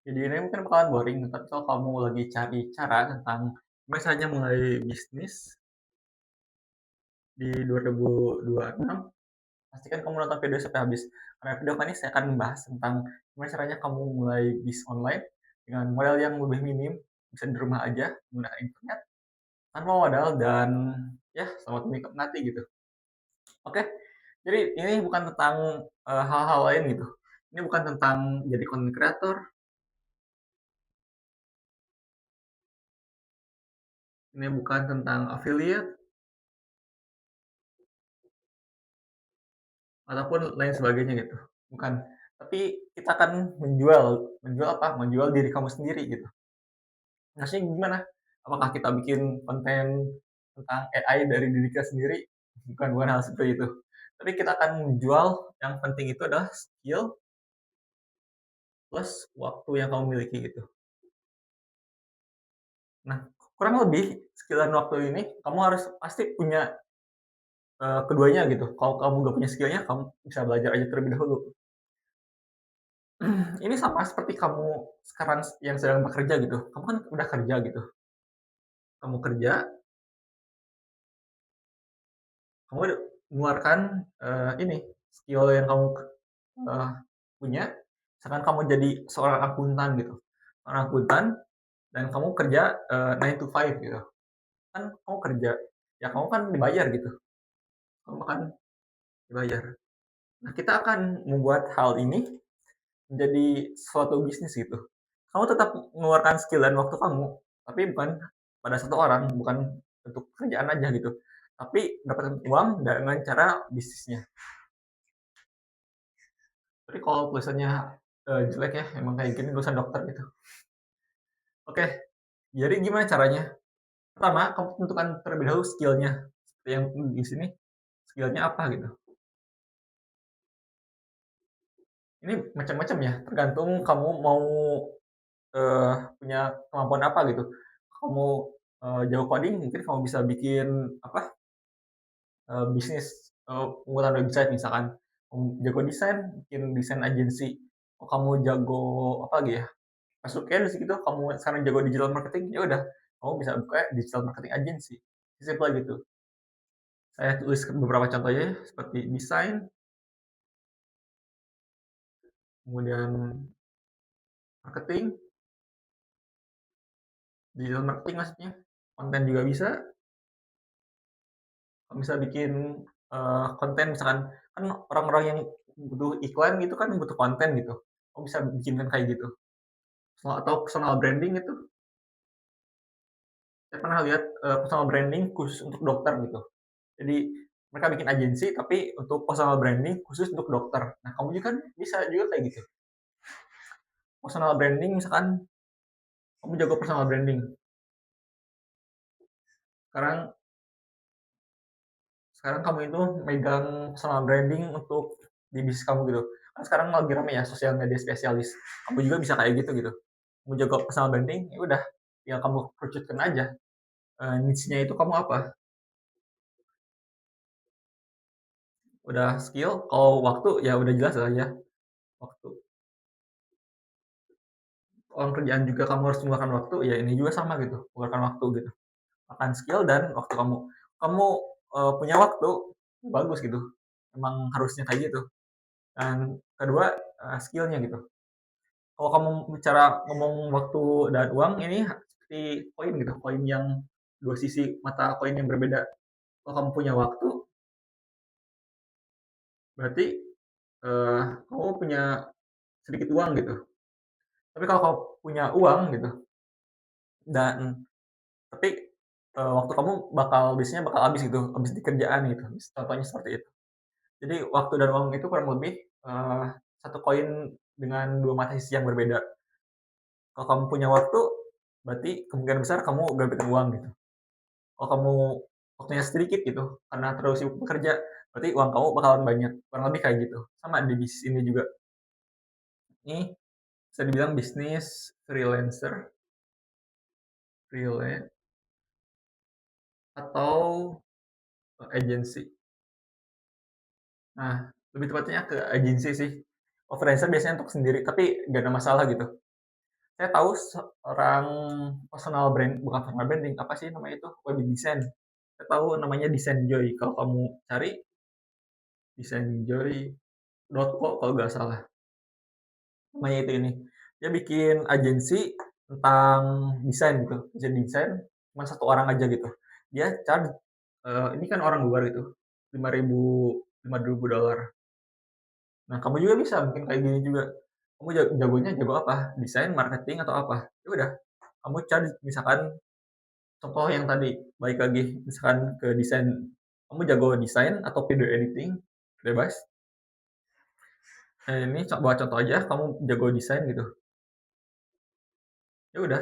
Jadi ini mungkin bakalan boring, tapi kalau kamu lagi cari cara tentang gimana caranya mulai bisnis di 2026, pastikan kamu nonton video sampai habis. Karena video kali ini saya akan membahas tentang gimana caranya kamu mulai bisnis online dengan modal yang lebih minim, bisa di rumah aja menggunakan internet, tanpa modal dan ya selamat menikmati gitu. Oke, jadi ini bukan tentang hal-hal lain gitu. Ini bukan tentang jadi content creator, ini bukan tentang affiliate, ataupun lain sebagainya gitu, bukan. Tapi kita akan menjual menjual apa, menjual diri kamu sendiri gitu. Maksudnya gimana? Apakah kita bikin konten tentang AI dari diri kita sendiri? Bukan hal seperti itu. Tapi kita akan menjual, yang penting itu adalah skill plus waktu yang kamu miliki gitu. Nah, kurang lebih skill dan waktu ini kamu harus pasti punya, keduanya gitu. Kalau kamu nggak punya skill-nya, kamu bisa belajar aja terlebih dahulu. Ini sama seperti kamu sekarang yang sedang bekerja gitu, kamu kan udah kerja gitu, kamu kerja, kamu mengeluarkan, ini, skill yang kamu, eee, punya, misalkan kamu jadi seorang akuntan gitu, seorang akuntan dan kamu kerja, 9 to 5 gitu, kan kamu kerja, ya kamu kan dibayar gitu, kamu kan dibayar. Nah, kita akan membuat hal ini menjadi suatu bisnis gitu. Kamu tetap mengeluarkan skill dan waktu kamu, tapi bukan pada satu orang, bukan untuk kerjaan aja gitu, tapi dapat uang dengan cara bisnisnya. Tapi kalau tulisannya, jelek ya, emang kayak gini lulusan dokter gitu. Oke, jadi gimana caranya? Pertama, kamu tentukan terlebih dahulu skill-nya, seperti yang di sini, skill-nya apa gitu. Ini macam-macam ya, tergantung kamu mau, punya kemampuan apa gitu. Kamu, jago coding, mungkin kamu bisa bikin apa, bisnis, pembuatan website misalkan. Kamu jago desain, bikin desain agensi. Oh, kamu jago apa lagi ya, masuknya di situ kamu sekarang jago digital marketing, ya udah kamu bisa buka digital marketing agency, simpel gitu. Saya tulis beberapa contohnya ya, seperti desain, kemudian marketing, digital marketing maksudnya, konten juga bisa. Kamu bisa bikin, konten misalkan, kan orang-orang yang butuh iklan gitu kan butuh konten gitu, kamu bisa bikinkan kayak gitu. Atau personal branding itu, saya pernah lihat, personal branding khusus untuk dokter gitu. Jadi mereka bikin agensi tapi untuk personal branding khusus untuk dokter. Nah, kamu juga kan bisa juga kayak gitu. Personal branding misalkan kamu jago personal branding, sekarang sekarang kamu itu megang personal branding untuk di bisnis kamu gitu. Kan sekarang lagi rame ya sosial media spesialis. Kamu juga bisa kayak gitu gitu. Kamu jago personal branding, ya udah tinggal kamu kerucutkan aja, niche-nya itu kamu apa. Udah skill, kalau waktu ya udah jelas lah ya, waktu. Kalau kerjaan juga kamu harus mengeluarkan waktu, ya ini juga sama gitu, mengeluarkan waktu gitu. Makan skill dan waktu kamu. Kamu, punya waktu, bagus gitu, emang harusnya kayak gitu. Dan kedua, skill-nya gitu. Kalau kamu bicara ngomong waktu dan uang, ini seperti koin gitu, koin yang dua sisi mata koin yang berbeda. Kalau kamu punya waktu, berarti, kamu punya sedikit uang gitu. Tapi kalau kamu punya uang gitu dan tapi, waktu kamu biasanya bakal habis gitu, habis di kerjaan gitu, contohnya seperti itu. Jadi waktu dan uang itu kurang lebih, satu koin dengan dua mata sisi yang berbeda. Kalau kamu punya waktu, berarti kemungkinan besar kamu gak dapetin uang gitu. Kalau kamu waktunya sedikit gitu, karena terlalu sibuk bekerja, berarti uang kamu bakalan banyak, kurang lebih kayak gitu. Sama di bisnis ini juga. Ini bisa dibilang bisnis freelancer, freelance atau, agensi. Nah, lebih tepatnya ke agensi sih. Oh, freelancer biasanya untuk sendiri, tapi gak ada masalah gitu. Saya tahu seorang bukan personal branding, apa sih namanya itu, web design. Saya tahu namanya Design Joy, kalau kamu cari desainjoy.co kalau nggak salah, namanya itu ini. Dia bikin agensi tentang desain gitu, desain cuma satu orang aja gitu. Dia charge, ini kan orang luar itu, 5.000 $5.000. Nah, kamu juga bisa mungkin kayak gini juga. Kamu jagonya jago apa? Desain, marketing, atau apa? Ya udah, kamu cari misalkan contoh yang tadi, balik lagi misalkan ke desain. Kamu jago desain atau video editing, bebas. Nah, ini buat contoh aja, kamu jago desain gitu. Ya udah,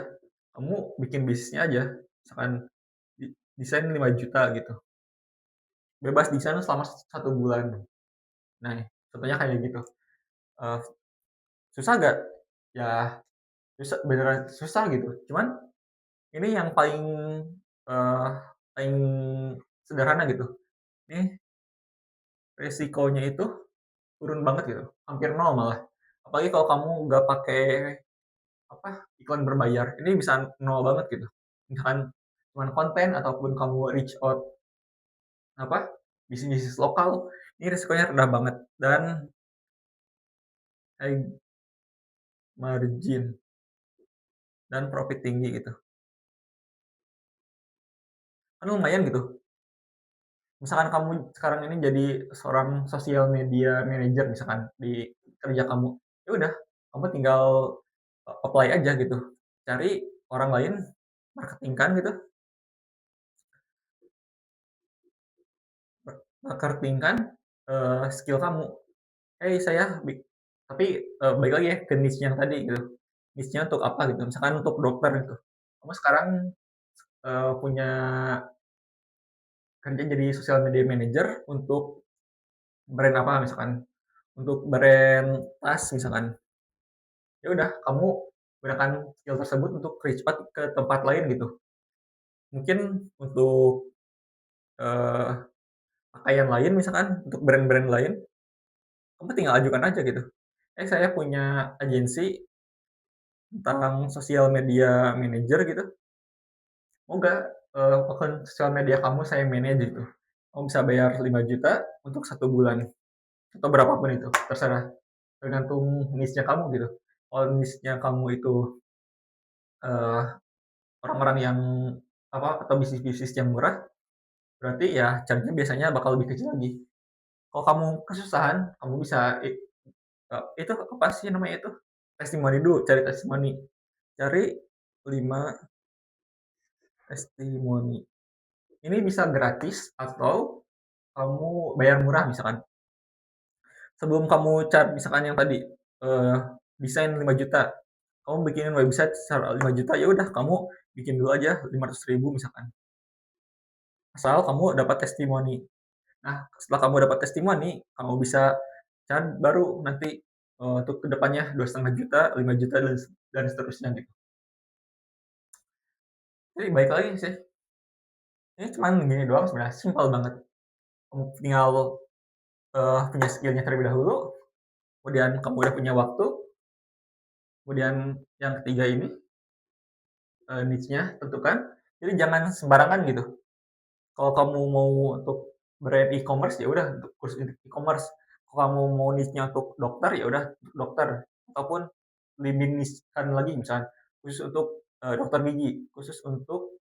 kamu bikin bisnisnya aja. Misalkan desain 5 juta gitu. Bebas desain selama 1 bulan. Nah, contohnya kayak gitu. Eh, susah gak? Ya, susah, beneran susah gitu. Cuman ini yang eee, paling sederhana gitu. Ini resikonya itu turun banget gitu, hampir nol malah. Apalagi kalau kamu nggak pakai, apa, iklan berbayar, ini bisa nol banget gitu. Misalkan cuman konten ataupun kamu reach out, apa, bisnis-bisnis lokal, ini resikonya rendah banget dan high margin dan profit tinggi gitu. Kan lumayan gitu. Misalkan kamu sekarang ini jadi seorang sosial media manager misalkan di kerja kamu, ya udah kamu tinggal apply aja gitu, cari orang lain, marketingkan gitu, marketingkan, skill kamu. "Hey saya tapi, balik lagi ya ke niche yang tadi gitu, niche-nya untuk apa gitu, misalkan untuk dokter gitu. Kamu sekarang, punya kerja jadi sosial media manager untuk brand apa misalkan, untuk brand tas misalkan. Ya udah kamu gunakan skill tersebut untuk reach out ke tempat lain gitu. Mungkin untuk, eee, pakaian lain misalkan, untuk brand-brand lain, kamu tinggal ajukan aja gitu, saya punya agensi tentang sosial media manager gitu, mau nggak, akun sosial media kamu saya manage gitu. Kamu bisa bayar 5 juta untuk 1 bulan, atau berapa pun itu, terserah, tergantung niche-nya kamu gitu. Kalau niche-nya kamu itu, eee, orang-orang yang apa, atau bisnis-bisnis yang murah, berarti ya charge-nya biasanya bakal lebih kecil lagi. Kalau kamu kesusahan, kamu bisa itu apa sih namanya itu, testimoni dulu, cari testimoni. Cari 5 testimoni. Ini bisa gratis atau kamu bayar murah misalkan. Sebelum kamu misalkan yang tadi, desain 5 juta, kamu bikinin website secara 5 juta, ya udah kamu bikin dulu aja 500.000 misalkan, asal kamu dapat testimoni. Nah, setelah kamu dapat testimoni, kamu bisa baru nanti, untuk ke depannya 2,5 juta, 5 juta, dan seterusnya gitu. Jadi balik lagi sih, ini cuman gini doang sebenarnya, simpel banget. Kamu tinggal, punya skill-nya terlebih dahulu, kemudian kamu udah punya waktu, kemudian yang ketiga ini, niche-nya tentukan. Jadi jangan sembarangan gitu. Kalau kamu mau untuk brand e-commerce, ya udah untuk kursus e-commerce. Kalau kamu mau niche-nya untuk dokter, ya udah untuk dokter, ataupun lebih niche-kan lagi misalkan khusus untuk, dokter gigi, khusus untuk,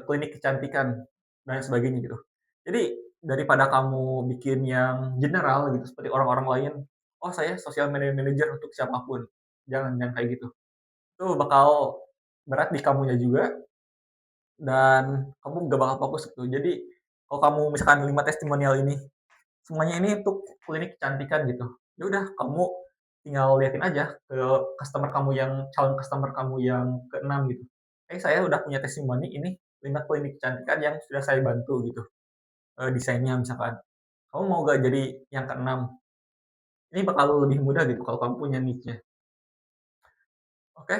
klinik kecantikan, dan sebagainya gitu. Jadi daripada kamu bikin yang general gitu seperti orang-orang lain, "Oh saya social media manager untuk siapapun." Jangan kayak gitu. Itu bakal berat di kamunya juga dan kamu nggak bakal fokus gitu. Jadi kalau kamu misalkan 5 testimonial ini, semuanya ini untuk klinik kecantikan gitu. Ya udah kamu tinggal liatin aja ke calon customer kamu yang keenam gitu. Saya udah punya testimoni ini 5 klinik kecantikan yang sudah saya bantu gitu, desainnya misalkan. Kamu mau nggak jadi yang keenam? Ini bakal lebih mudah gitu kalau kamu punya niche-nya. Oke,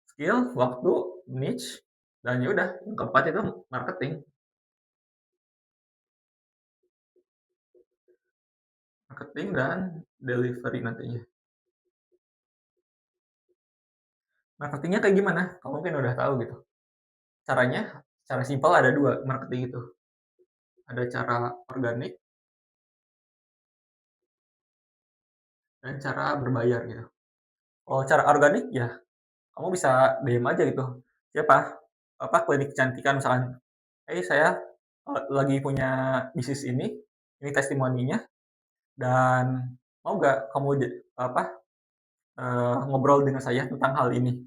skill, waktu, niche, dan ya udah yang keempat itu marketing. Marketing dan delivery nantinya. Marketingnya kayak gimana? Kamu mungkin udah tahu gitu. Caranya, cara simpel ada 2 marketing itu. Ada cara organik dan cara berbayar gitu. Kalau cara organik ya kamu bisa DM aja gitu, siapa, klinik kecantikan misalkan, saya, lagi punya bisnis ini testimoninya dan mau nggak kamu apa, ngobrol dengan saya tentang hal ini?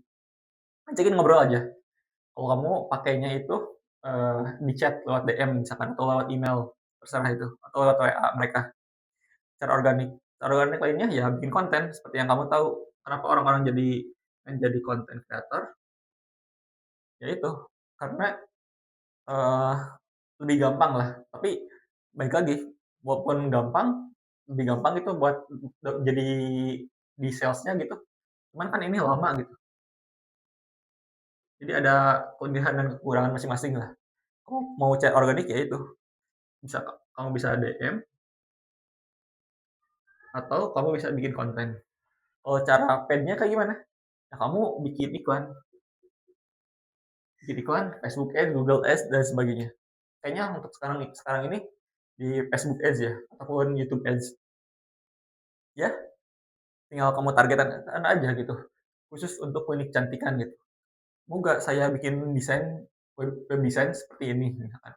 Ajakin ngobrol aja. Kalau kamu pakainya itu, di chat lewat DM misalkan atau lewat email, terserah itu, atau lewat WA mereka, cara organik. Cara organik lainnya ya bikin konten seperti yang kamu tahu, kenapa orang-orang menjadi content creator, ya itu, karena, eee, lebih gampang lah. Tapi balik lagi, walaupun gampang, lebih gampang itu buat jadi di sales-nya gitu, cuman kan ini lama gitu. Jadi ada kelebihan dan kekurangan masing-masing lah. Kamu mau cari organik ya itu, kamu bisa DM atau kamu bisa bikin konten. Kalau cara paid-nya kayak gimana? Ya kamu bikin iklan Facebook Ads, Google Ads dan sebagainya. Kayaknya untuk sekarang sekarang ini di Facebook Ads ya ataupun YouTube Ads. Ya, tinggal kamu targetan aja gitu. Khusus untuk klinik kecantikan gitu. Mau nggak saya bikin web design seperti ini misalkan.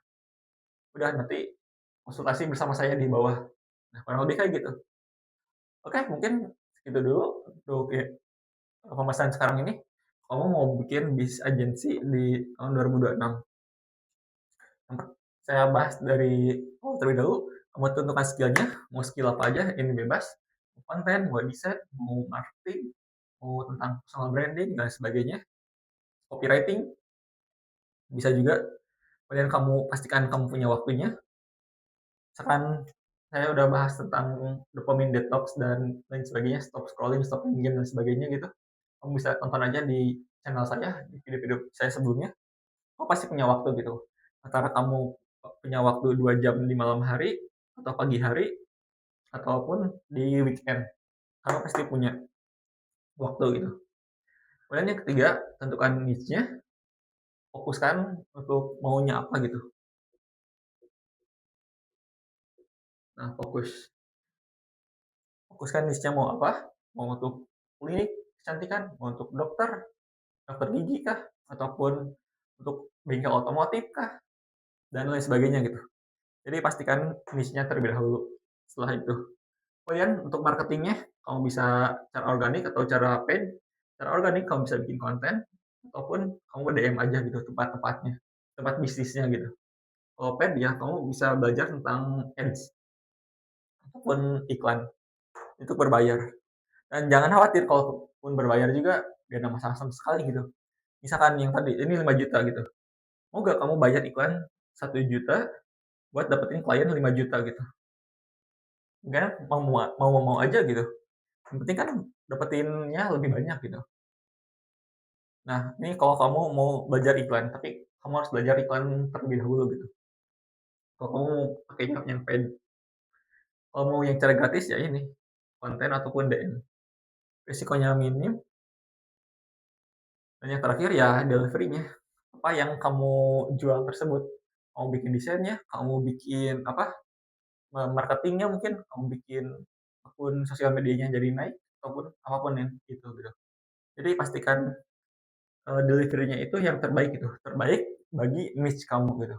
Udah nanti konsultasi bersama saya di bawah. Nah, kurang lebih kayak gitu. Oke, mungkin segitu dulu untuk pembahasan sekarang ini. Kamu mau bikin bisnis agensi di tahun 2026. Saya bahas dari terlebih dahulu, kamu tentukan skill-nya, mau skill apa aja, ini bebas. Mau konten, mau desain, mau marketing, mau tentang personal branding dan sebagainya, copywriting, bisa juga. Kemudian kamu pastikan kamu punya waktunya. Misalkan saya udah bahas tentang dopamine detox dan lain sebagainya, stop scrolling, stop main game dan sebagainya gitu. Kamu bisa tonton aja di channel saya, di video-video saya sebelumnya. Kamu pasti punya waktu gitu. Antara kamu punya waktu 2 jam di malam hari atau pagi hari ataupun di weekend. Kamu pasti punya waktu gitu. Kemudian yang ketiga, tentukan niche-nya, fokuskan untuk maunya apa gitu. Nah, fokuskan niche-nya mau apa? Mau untuk klinik kecantikan, mau untuk dokter, dokter gigi kah, ataupun untuk bengkel otomotif kah, dan lain sebagainya gitu. Jadi pastikan niche-nya terlebih dahulu. Setelah itu, kemudian untuk marketingnya, kamu bisa cara organik atau cara paid. Cara organik kamu bisa bikin konten, ataupun kamu DM aja gitu tempat-tempatnya, tempat bisnisnya gitu. Kalau paid ya kamu bisa belajar tentang ads ataupun iklan, itu berbayar. Dan jangan khawatir kalaupun berbayar juga gak ada masalah sama sekali gitu. Misalkan yang tadi, ini 5 juta gitu, mau nggak kamu bayar iklan 1 juta buat dapetin klien 5 juta gitu? Enggak, mau aja gitu. Yang penting kan dapetinnya lebih banyak gitu. Nah, ini kalau kamu mau belajar iklan, tapi kamu harus belajar iklan terlebih dahulu gitu. Kalau kamu pakainya yang paid, kalau mau yang cara gratis ya ini, konten ataupun DM. Risikonya minim, dan yang terakhir ya delivery-nya. Apa yang kamu jual tersebut. Kamu bikin desainnya, kamu bikin apa, marketingnya mungkin, kamu bikin akun sosial medianya jadi naik, ataupun apapun yang itu gitu. Jadi pastikan, delivery-nya itu yang terbaik gitu, terbaik bagi niche kamu gitu.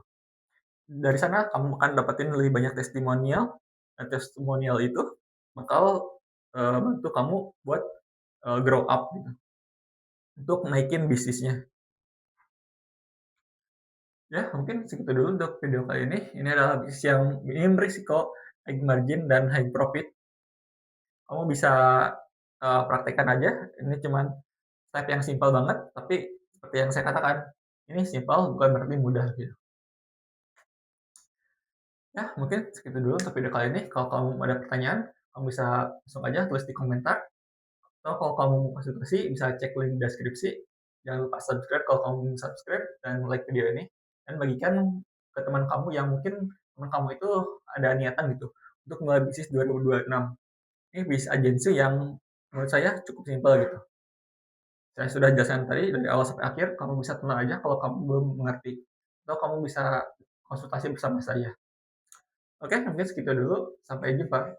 Dari sana kamu akan dapetin lebih banyak testimonial, dan testimonial itu bakal, bantu kamu buat, grow up gitu, untuk naikin bisnisnya. Ya mungkin segitu dulu untuk video kali ini. Ini adalah bisnis yang minim risiko, high margin, dan high profit. Kamu bisa, praktekkan aja, ini cuman step yang simpel banget, tapi seperti yang saya katakan, ini simpel bukan berarti mudah gitu. Ya mungkin segitu dulu untuk video kali ini. Kalau kamu ada pertanyaan, kamu bisa langsung aja tulis di komentar, atau kalau kamu mau konsultasi bisa cek link deskripsi. Jangan lupa subscribe kalau kamu belum subscribe dan like video ini, dan bagikan ke teman kamu yang mungkin teman kamu itu ada niatan gitu untuk mulai bisnis 2026. Ini bisnis agensi yang menurut saya cukup simpel gitu. saya sudah jelaskan tadi dari awal sampai akhir, kamu bisa tenang aja kalau kamu belum mengerti, atau kamu bisa konsultasi bersama saya. Oke, mungkin segitu dulu, sampai jumpa.